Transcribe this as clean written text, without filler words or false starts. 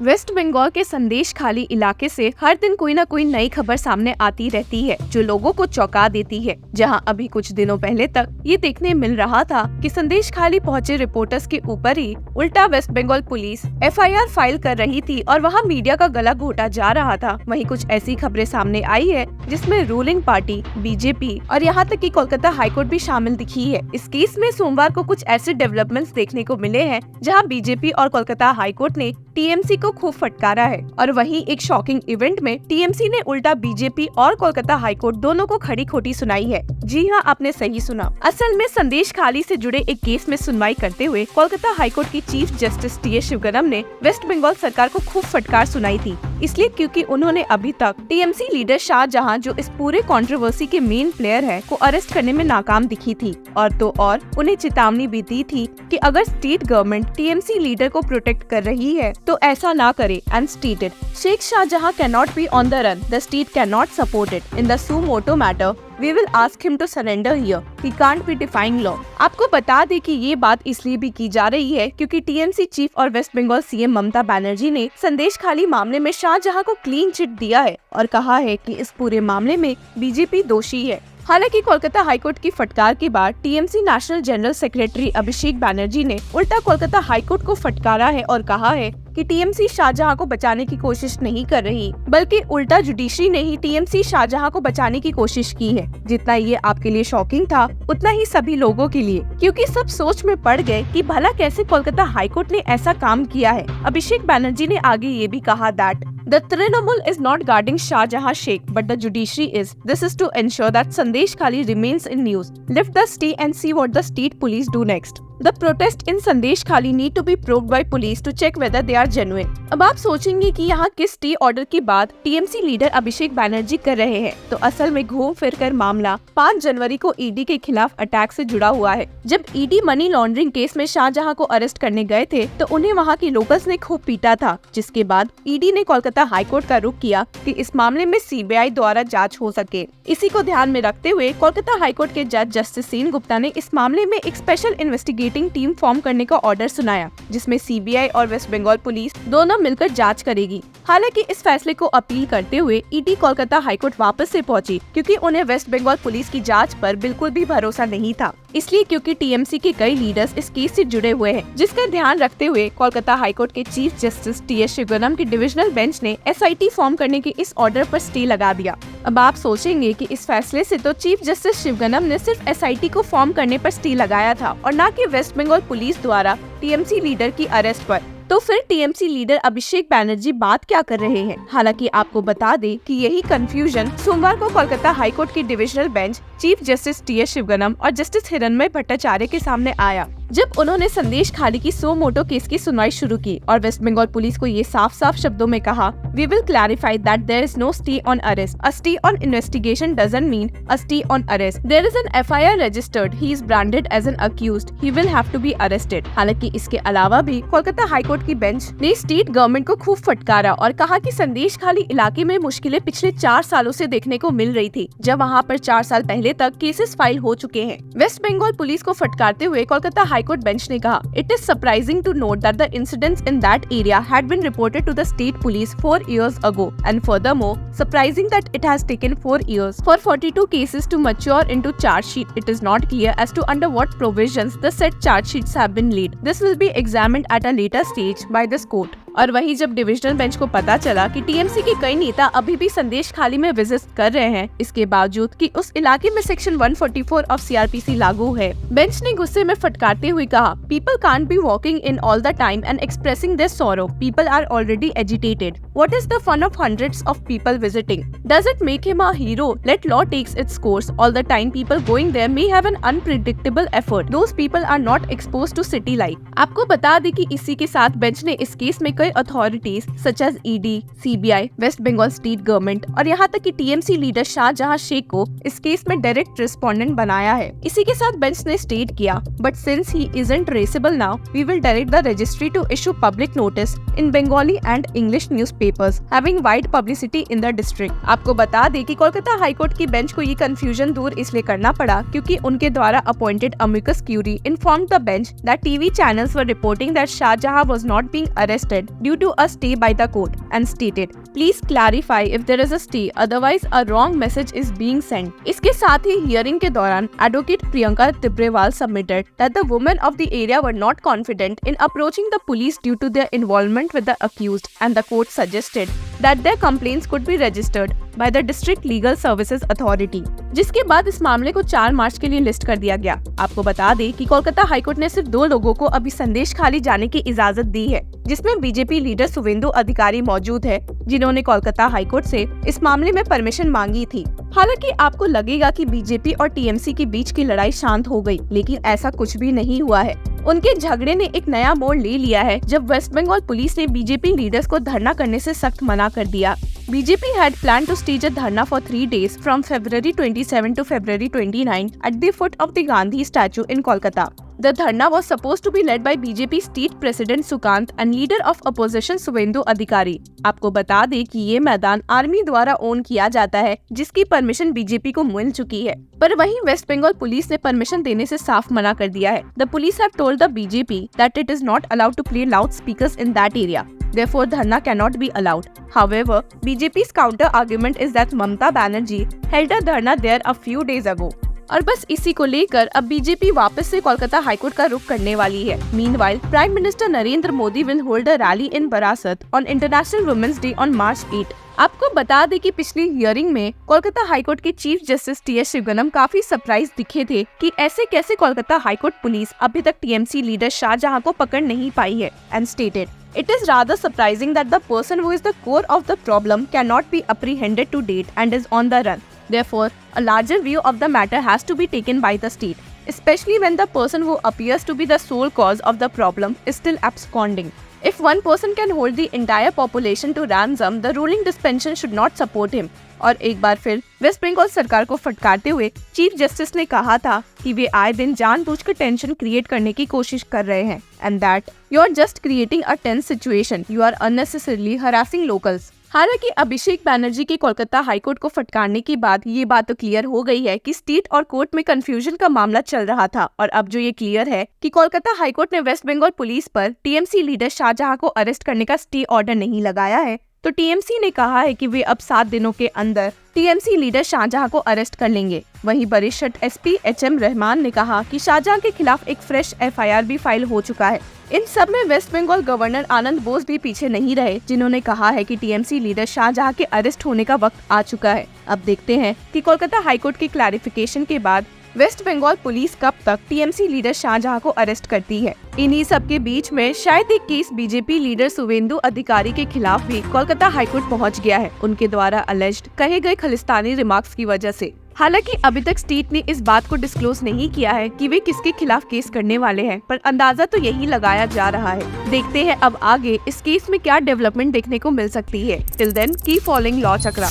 Waste Bengal के संदेश खाली इलाके से हर दिन कोई न कोई नई खबर सामने आती रहती है जो लोगों को चौंका देती है। जहां अभी कुछ दिनों पहले तक ये देखने मिल रहा था कि संदेश खाली पहुंचे रिपोर्टर्स के ऊपर ही उल्टा West Bengal police FIR file कर रही थी और वहां मीडिया का गला घोटा जा रहा था। वहीं कुछ ऐसी खबरें सामने आई है जिसमें रूलिंग पार्टी BJP और यहाँ तक कि कोलकाता हाईकोर्ट भी शामिल दिखी है। इस केस में सोमवार को कुछ ऐसे डेवलपमेंट्स देखने को मिले हैं जहाँ BJP और कोलकाता हाईकोर्ट ने TMC को खूब फटकारा है और वहीं एक शॉकिंग इवेंट में TMC ने उल्टा BJP और कोलकाता हाईकोर्ट दोनों को खड़ी खोटी सुनाई है। जी हाँ, आपने सही सुना। असल में संदेश खाली से जुड़े एक केस में सुनवाई करते हुए कोलकाता हाईकोर्ट की चीफ जस्टिस TS शिवगनम ने वेस्ट बंगाल सरकार को खूब फटकार सुनाई थी, इसलिए क्योंकि उन्होंने अभी तक TMC लीडर शाहजहां जो इस पूरे कंट्रोवर्सी के मेन प्लेयर है को अरेस्ट करने में नाकाम दिखी थी और तो और उन्हें चेतावनी भी दी थी कि अगर स्टेट गवर्नमेंट TMC लीडर को प्रोटेक्ट कर रही है तो ऐसा ना करे and stated Sheikh Shahjahan cannot be on the run, the state cannot support it in the suo motu matter, We will ask him to surrender here. He can't be defying law. आपको बता दें कि ये बात इसलिए भी की जा रही है क्योंकि TMC चीफ और वेस्ट बंगाल CM ममता बनर्जी ने संदेश खाली मामले में शाहजहां को क्लीन चिट दिया है और कहा है कि इस पूरे मामले में BJP दोषी है। हालांकि कोलकाता हाईकोर्ट की फटकार के बाद TMC national general secretary Abhishek Banerjee ने उल्टा कोलकाता हाईकोर्ट को फटकारा है और कहा है कि TMC शाहजहां को बचाने की कोशिश नहीं कर रही, बल्कि उल्टा जुडिशरी ने ही TMC शाहजहां को बचाने की कोशिश की है। जितना ये आपके लिए शॉकिंग था उतना ही सभी लोगों के लिए, क्योंकि सब सोच में पड़ गए कि भला कैसे कोलकाता हाईकोर्ट ने ऐसा काम किया है। अभिषेक बनर्जी ने आगे ये भी कहा that The Trinamool is not guarding Shahjahan Sheikh, but the judiciary is. This is to ensure that Sandesh Khali remains in news. Lift the stay and see what the state police do next. The protest in Sandesh Khali need to be probed by police to check whether they are genuine. अब आप सोचेंगे कि यहाँ किस stay order के बाद TMC leader Abhishek Banerjee कर रहे हैं, तो असल में घूम फिर कर मामला 5 जनवरी को ED के खिलाफ अटैक से जुड़ा हुआ है। जब ED मनी लॉन्ड्रिंग केस में शाहजहां को अरेस्ट करने गए थे तो उन्हें वहाँ के लोकल्स ने खूब पीटा था, जिसके बाद ED ने कोलकाता हाईकोर्ट का रुख किया कि इस मामले में CBI द्वारा जांच हो सके। इसी को ध्यान में रखते हुए कोलकाता हाईकोर्ट के जज जस्टिस सेन गुप्ता ने इस मामले में एक स्पेशल इन्वेस्टिगेटिंग टीम फॉर्म करने का ऑर्डर सुनाया, जिसमें CBI और वेस्ट बंगाल पुलिस दोनों मिलकर जांच करेगी। हालांकि इस फैसले को अपील करते हुए ED कोलकाता हाईकोर्ट वापस से पहुंची क्योंकि उन्हें वेस्ट बंगाल पुलिस की जांच पर बिल्कुल भी भरोसा नहीं था, इसलिए क्योंकि TMC के कई लीडर्स इस केस से जुड़े हुए हैं, जिसका ध्यान रखते हुए कोलकाता हाईकोर्ट के चीफ जस्टिस TS शिवगनम की डिविजनल बेंच ने SIT फॉर्म करने के इस ऑर्डर पर स्टे लगा दिया। अब आप सोचेंगे कि इस फैसले से तो चीफ जस्टिस शिवगनम ने सिर्फ SIT को फॉर्म करने पर स्टे लगाया था और न कि वेस्ट बंगाल पुलिस द्वारा TMC लीडर की अरेस्ट पर, तो फिर TMC लीडर अभिषेक बनर्जी बात क्या कर रहे हैं। हालांकि आपको बता दें कि यही कंफ्यूजन सोमवार को कोलकाता हाईकोर्ट की divisional bench chief justice TS शिवगनम और जस्टिस हिरण्मय भट्टाचार्य के सामने आया, जब उन्होंने संदेश खाली की सुमोटो केस की सुनवाई शुरू की और वेस्ट बंगाल पुलिस को ये साफ साफ शब्दों में कहा, We will clarify that there is no stay on arrest. A stay on investigation doesn't mean a stay on arrest. There is an FIR registered. He is branded as an accused. He will have to be arrested. हालांकि इसके अलावा भी Kolkata high court की bench ने state government को खूब फटकारा और कहा कि संदेश खाली इलाके में मुश्किलें पिछले 4 सालों से देखने को मिल रही थी, जब वहाँ पर 4 साल पहले तक केसेस फाइल हो चुके हैं। वेस्ट बंगाल पुलिस को फटकारते हुए कोलकाता हाईकोर्ट बेंच ने कहा, It is surprising to note that the incidents in that area had been reported to the state police 4 years ago, and furthermore, surprising that it has taken 4 years for 42 cases to mature into charge sheet. It is not clear as to under what provisions the said charge sheets have been laid. This will be examined at a later stage by this court. और वहीं जब divisional bench को पता चला कि TMC के कई नेता अभी भी संदेश खाली में विजिट कर रहे हैं, इसके बावजूद कि उस इलाके में सेक्शन 144 ऑफ CRPC लागू है, बेंच ने गुस्से में फटकारते हुए कहा, People can't be walking in all the time and expressing their sorrow. People are already agitated. What is the fun of hundreds of people visiting? Does it make him a hero? Let law takes its course. All the time people going there may have an unpredictable effort. Those people are not exposed to city life. आपको बता दें कि इसी के साथ bench ने इस case में कई authorities such as ED, CBI, West Bengal state government और यहाँ तक कि TMC लीडर शाहजहां शेख को इस केस में डायरेक्ट रिस्पोंडेंट बनाया है। इसी के साथ बेंच ने स्टेट किया, but since he isn't traceable now, we will direct the registry to issue public notice in Bengali and English newspapers having wide publicity in the district. आपको बता दें कि कोलकाता हाईकोर्ट की बेंच को ये कंफ्यूजन दूर इसलिए करना पड़ा क्योंकि उनके द्वारा appointed amicus curiae informed the bench that TV channels were reporting that Shahjahan was not being arrested due to a stay by the court and stated, "Please clarify if there is a stay, otherwise a wrong message is being sent." इसके साथ ही hearing के दौरान advocate Priyanka Tibrewal submitted that the women of the area were not confident in approaching the police due to their involvement with the accused, and the court suggested that their complaints could be registered by the District Legal Services Authority, जिसके बाद इस मामले को 4 मार्च के लिए list कर दिया गया। आपको बता दें कि कोलकाता हाईकोर्ट ने सिर्फ 2 लोगों को अभी संदेश खाली जाने की इजाजत दी है, जिसमें बीजेपी लीडर शुवेंदु अधिकारी मौजूद है, जिन्होंने कोलकाता हाईकोर्ट से इस मामले में परमिशन मांगी थी। हालांकि आपको लगेगा कि बीजेपी और टीएमसी के बीच की लड़ाई शांत हो गई, लेकिन ऐसा कुछ भी नहीं हुआ है। उनके झगड़े ने एक नया मोड़ ले लिया है जब वेस्ट बंगाल पुलिस ने बीजेपी लीडर्स को धरना करने से सख्त मना कर दिया। BJP had planned to stage a dharna for 3 days from February 27 to February 29 at the foot of the Gandhi statue in Kolkata. The dharna was supposed to be led by BJP State President Sukant and Leader of Opposition Suvendu Adhikari. आपको बता दें कि ये मैदान army द्वारा own किया जाता है, जिसकी परमिशन बीजेपी को मिल चुकी है, पर वहीं वेस्ट बंगाल पुलिस ने परमिशन देने से साफ मना कर दिया है। The police have told the BJP that it is not allowed to play loudspeakers in that area. Therefore, dharna cannot be allowed. However, BJP's counter argument is that Mamata Banerjee held a dharna there a few days ago. और बस इसी को लेकर अब BJP वापस से Kolkata high court का रुख करने वाली है। Meanwhile, Prime Minister Narendra Modi will hold a rally in Barasat on International Women's Day on March 8. आपको बता दें कि पिछली हियरिंग में कोलकाता हाईकोर्ट के चीफ जस्टिस टी.एस. शिवगनम काफी सरप्राइज दिखे थे कि ऐसे कैसे कोलकाता हाईकोर्ट पुलिस अभी तक टीएमसी लीडर शाहजहां को पकड़ नहीं पाई है, and stated, "It is rather surprising that the person who is the core of the problem cannot be apprehended to date and is on the run. Therefore, a larger view of the matter has to be taken by the state, especially when the person who appears to be the sole cause of the problem is still absconding. If one person can hold the entire population to ransom, the ruling dispensation should not support him." और एक बार फिर waste Bengal सरकार को फटकारते हुए chief justice ने कहा था कि वे आए दिन जानबूझकर टेंशन क्रिएट करने की कोशिश कर रहे हैं, and that you are just creating a tense situation, you are unnecessarily harassing locals. हालांकि अभिषेक बैनर्जी के कोलकाता हाईकोर्ट को फटकारने के बाद ये बात तो क्लियर हो गई है कि स्टेट और कोर्ट में कंफ्यूजन का मामला चल रहा था, और अब जो ये क्लियर है कि कोलकाता हाईकोर्ट ने वेस्ट बंगाल पुलिस पर टीएमसी लीडर शाहजहां को अरेस्ट करने का स्टे ऑर्डर नहीं लगाया है, तो टीएमसी ने कहा है कि वे अब 7 दिनों के अंदर टीएमसी लीडर शाहजहां को अरेस्ट कर लेंगे। वहीं वरिष्ठ एसपी एचएम रहमान ने कहा कि शाहजहां के खिलाफ एक फ्रेश एफआईआर भी फाइल हो चुका है। इन सब में वेस्ट बंगाल गवर्नर आनंद बोस भी पीछे नहीं रहे, जिन्होंने कहा है कि टीएमसी लीडर शाहजहां के अरेस्ट होने का वक्त आ चुका है। अब देखते हैं कि कोलकाता हाईकोर्ट की क्लैरिफिकेशन के बाद वेस्ट बंगाल पुलिस कब तक टीएमसी लीडर शाहजहां को अरेस्ट करती है। इन्हीं सब के बीच में शायद एक केस बीजेपी लीडर शुवेंदु अधिकारी के खिलाफ भी कोलकाता हाईकोर्ट पहुंच गया है, उनके द्वारा अलेज्ड कहे गए खालिस्तानी रिमार्क्स की वजह से। हालांकि अभी तक स्टेट ने इस बात को डिस्क्लोज नहीं किया है कि वे किसके खिलाफ केस करने वाले हैं, पर अंदाजा तो यही लगाया जा रहा है। देखते हैं अब आगे इस केस में क्या डेवलपमेंट देखने को मिल सकती है। Till then keep following law चक्रा।